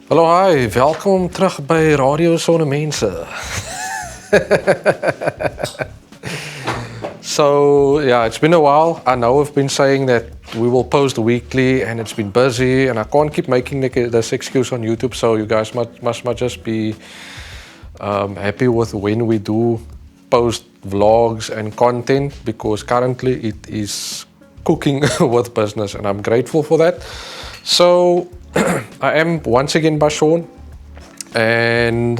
Hallo, hi, welkom terug bij Radio Zone Mensen. So, yeah, it's been a while. I know I've been saying that we will post weekly and it's been busy and I can't keep making this excuse on YouTube, so you guys must just be happy with when we do post vlogs and content, because currently it is cooking with business and I'm grateful for that. So I am once again by Shaun, and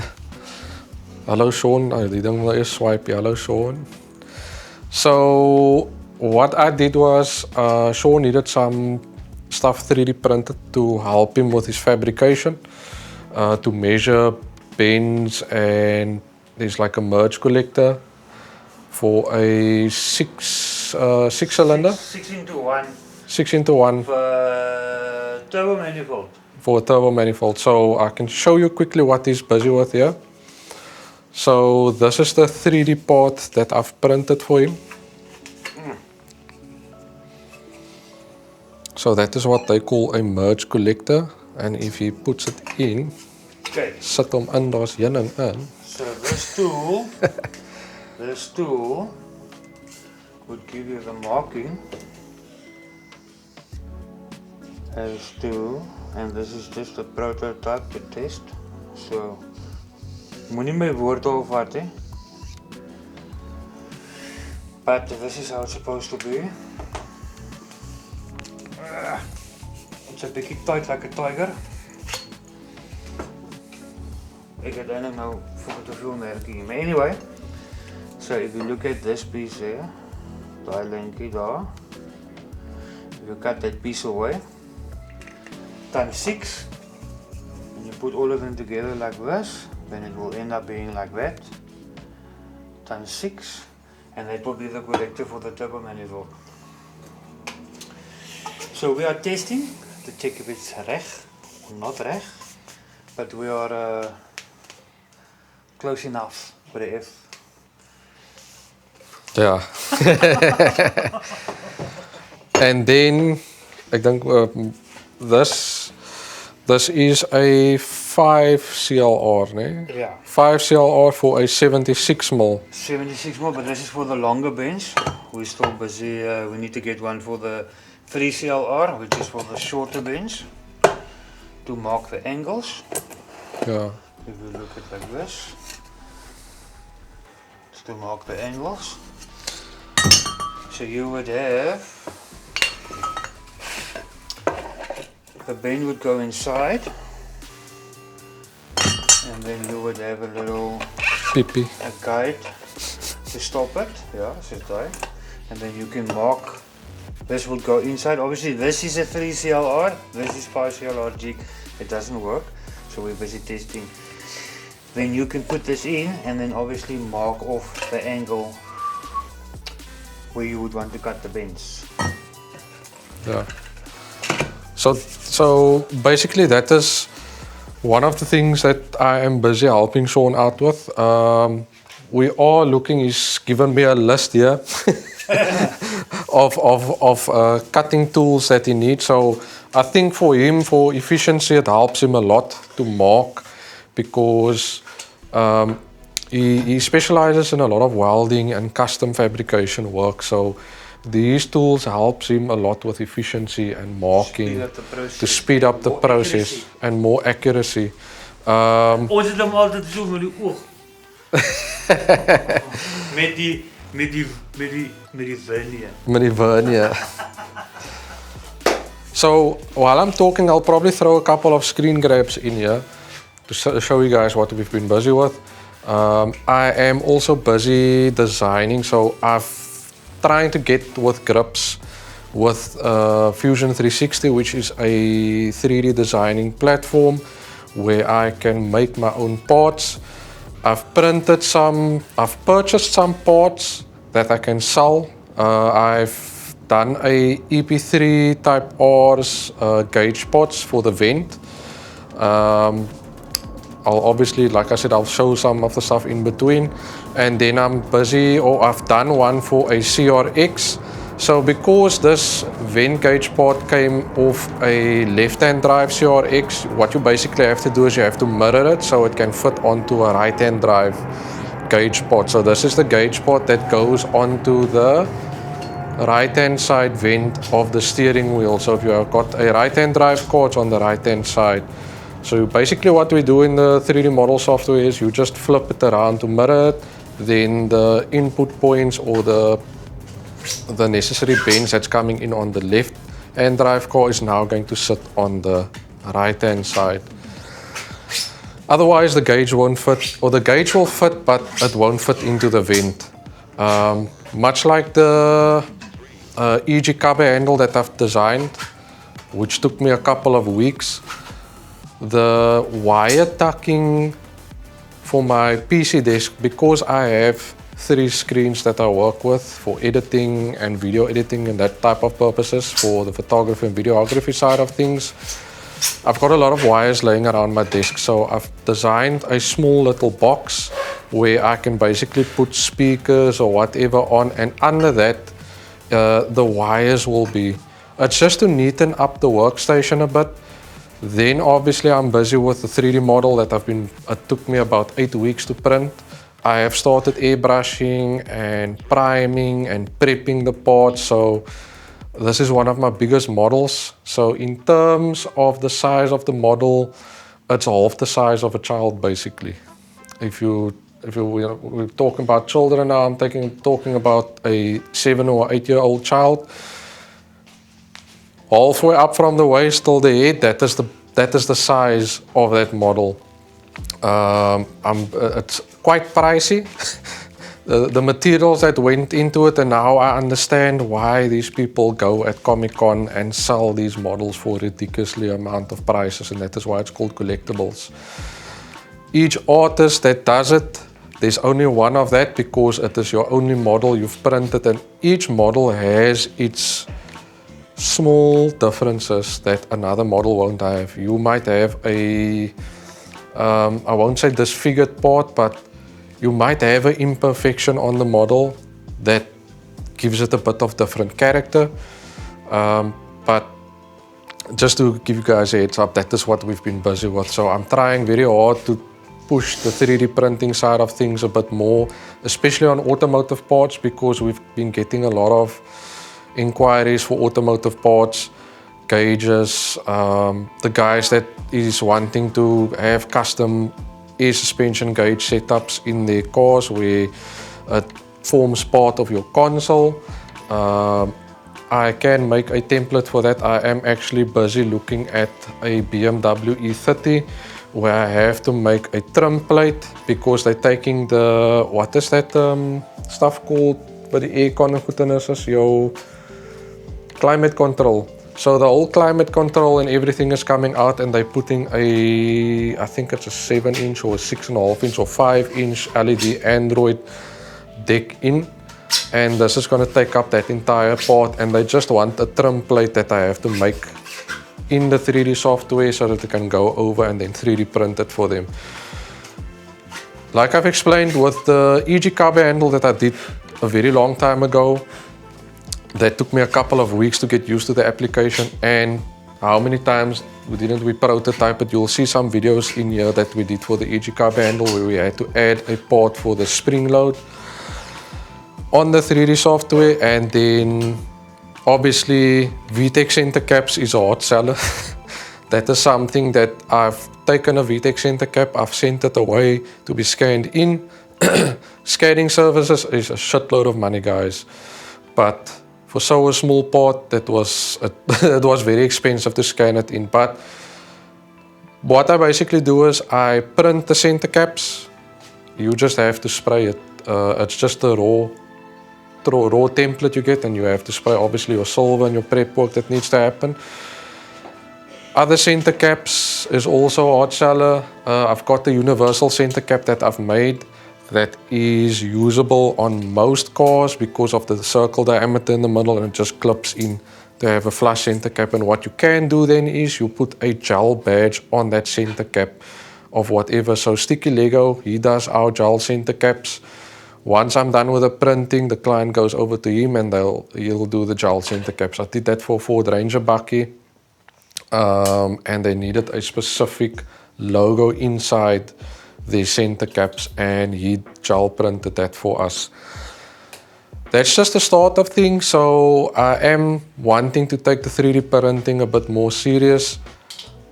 hello Shaun, die ding wil eers swipe, hello Shaun. So what I did was Shaun needed some stuff 3D printed to help him with his fabrication, to measure bends, and there's like a merge collector for a six cylinder. 6x1 turbo manifold. For a turbo manifold. So I can show you quickly what he's busy with here. So this is the 3D part that I've printed for him. So that is what they call a merge collector, and if he puts it in, Okay. sit hom in, daar's heuning in. So this tool would give you the marking as to, and this is just a prototype to test. So moenie my woord opvat hè. But this is how it's supposed to be. It's a bietjie tight like a tiger. Ek het eintlik nou vir te veel merkie. But anyway, so if you look at this piece here, daai lintjie daar. If you cut that piece away, times 6, and you put all of them together like this, then it will end up being like that, times 6, and that will be the collector for the turbo manifold. So we are testing to check if it's reg or not reg, but we are close enough for the F. Yeah. And then ek dink this is a 5 CLR, né? Yeah. 5 CLR for a 76 mil. 76 more, but this is for the longer bench. We're still busy. We need to get one for the 3 CLR, which is for the shorter bench, to mark the angles. Yeah. If you look at like this, it's to mark the angles. So you would have, the bend would go inside, and then you would have a little Pippie. a guide to stop it. Yeah, sit there, and then you can mark. This would go inside. Obviously, this is a 3 CLR. This is 5 CLR jig. It doesn't work, so we're busy testing. Then you can put this in, and then obviously mark off the angle where you would want to cut the bends. Yeah. So basically that is one of the things that I am busy helping Shaun out with. We are looking, he's given me a list here of cutting tools that he needs. So I think for him, for efficiency, it helps him a lot to mark, because he specializes in a lot of welding and custom fabrication work. So these tools helps him a lot with efficiency and marking, to speed up the process and more accuracy. Ons het hom altyd so met die oog. met die vernier. Met die vernier. So while I'm talking, I'll probably throw a couple of screen grabs in here to show you guys what we've been busy with. I am also busy designing, so I've trying to get with grips with Fusion 360, which is a 3D designing platform where I can make my own parts. I've purchased some parts that I can sell. I've done a EP3 type R's gauge pots for the vent. I'll obviously, like I said, I'll show some of the stuff in between. And then I'm busy, or I've done one for a CRX So because this vent gauge part came off a left-hand drive CRX, what you basically have to do is you have to mirror it so it can fit onto a right-hand drive gauge part. So this is the gauge part that goes onto the right-hand side vent of the steering wheel. So if you have got a right-hand drive car, it's on the right-hand side. So basically what we do in the 3D model software is you just flip it around to mirror it, then the input points or the necessary bends that's coming in on the left-hand drive car is now going to sit on the right-hand side. Otherwise the gauge won't fit, or the gauge will fit but it won't fit into the vent. Much like the EG cover handle that I've designed, which took me a couple of weeks, the wire tucking for my PC desk, because I have 3 screens that I work with for editing and video editing and that type of purposes for the photography and videography side of things, I've got a lot of wires laying around my desk. So I've designed a small little box where I can basically put speakers or whatever on, and under that the wires will be. It's just to neaten up the workstation a bit. Then obviously I'm busy with the 3D model that it took me about 8 weeks to print. I have started airbrushing and priming and prepping the parts. So this is one of my biggest models. So in terms of the size of the model, it's half the size of a child basically. If we're talking about children now, I'm talking about a 7 or 8 year old child. Halfway up from the waist till the head, that is the size of that model. It's quite pricey. The materials that went into it, and now I understand why these people go at Comic-Con and sell these models for ridiculously amount of prices, and that is why it's called collectibles. Each artist that does it, there's only one of that because it is your only model you've printed, and each model has its small differences that another model won't have. You might have a, I won't say disfigured part, but you might have an imperfection on the model that gives it a bit of different character. But just to give you guys a heads up, that is what we've been busy with. So I'm trying very hard to push the 3D printing side of things a bit more, especially on automotive parts, because we've been getting a lot of inquiries for automotive parts, gauges, the guys that is wanting to have custom air suspension gauge setups in their cars where it forms part of your console. I can make a template for that. I am actually busy looking at a BMW E30 where I have to make a trim plate because they're taking the, what is that stuff called, by the aircon and goodness is your climate control. So the whole climate control and everything is coming out, and they're putting a, I think it's a 7-inch or a 6.5-inch or 5-inch LED Android deck in, and this is going to take up that entire part, and they just want a trim plate that I have to make in the 3D software so that they can go over and then 3D print it for them. Like I've explained with the EG cover handle that I did a very long time ago, that took me a couple of weeks to get used to the application, and how many times didn't we prototype it. You'll see some videos in here that we did for the EG cover handle where we had to add a part for the spring load on the 3D software, and then obviously VTEX center caps is a hot seller. That is something that I've taken a VTEX center cap, I've sent it away to be scanned in. Scanning services is a shitload of money, guys, but for so a small part, it was very expensive to scan it in. But what I basically do is I print the center caps. You just have to spray it. It's just a raw template you get, and you have to spray obviously your silver and your prep work that needs to happen. Other center caps is also a hot seller. I've got the universal center cap that I've made that is usable on most cars because of the circle diameter in the middle, and it just clips in to have a flush center cap. And what you can do then is you put a gel badge on that center cap of whatever. So Sticky Lego, he does our gel center caps. Once I'm done with the printing, the client goes over to him and he'll do the gel center caps. I did that for Ford Ranger bakkie, and they needed a specific logo inside the center caps, and he gel printed that for us. That's just the start of things, so I am wanting to take the 3D printing a bit more serious,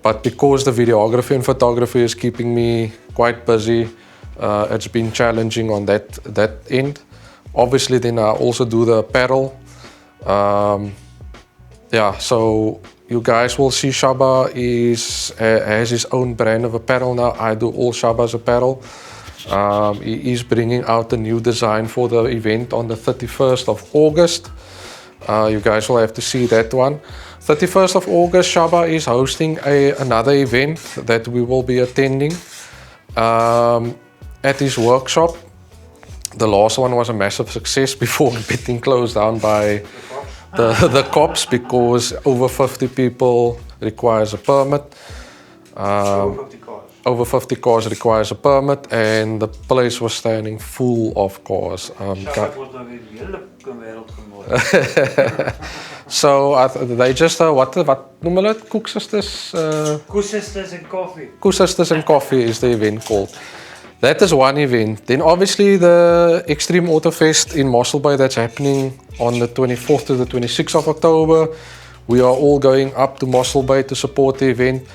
but because the videography and photography is keeping me quite busy, it's been challenging on that end. Obviously, then I also do the apparel. Yeah, so you guys will see Shaba has his own brand of apparel now. I do all Shaba's apparel. He is bringing out a new design for the event on the 31st of August. You guys will have to see that one. 31st of August, Shaba is hosting another event that we will be attending at his workshop. The last one was a massive success before getting closed down by the cops, because over 50 people requires a permit. Over 50 cars requires a permit, and the place was standing full of cars. So they just what noem hulle dit? Koeksisters? Koeksisters and coffee. Koeksisters and coffee is the event called. That is one event. Then obviously the Extreme Auto Fest in Mossel Bay, that's happening on the 24th to the 26th of October. We are all going up to Mossel Bay to support the event.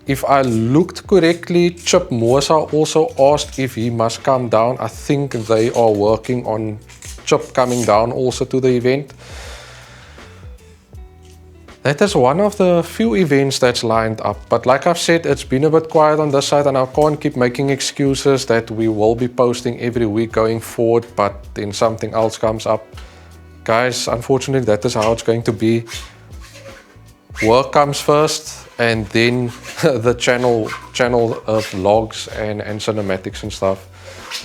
If I looked correctly, Chip Mosa also asked if he must come down. I think they are working on Chip coming down also to the event. That is one of the few events that's lined up. But like I've said, it's been a bit quiet on this side, and I can't keep making excuses that we will be posting every week going forward, but then something else comes up. Guys, unfortunately, that is how it's going to be. Work comes first, and then the channel vlogs and cinematics and stuff.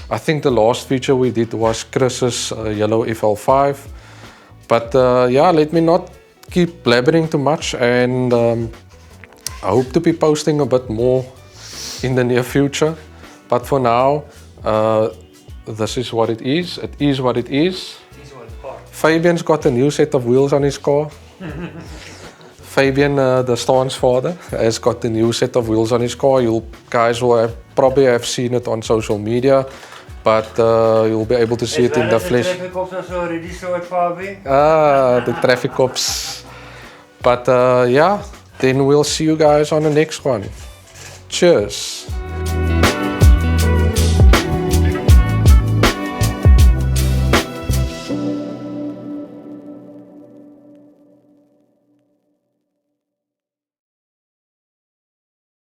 I think the last feature we did was Chris's yellow FL5. But yeah, let me not keep blabbering too much, and I hope to be posting a bit more in the near future. But for now, this is what it is. It is what it is. Fabian's got a new set of wheels on his car. Fabian, the Staan's father, has got a new set of wheels on his car. You guys will probably have seen it on social media, but you'll be able to see it in the flesh. The traffic cops also already saw it, Fabi. The traffic cops. But yeah, then we'll see you guys on the next one. Cheers.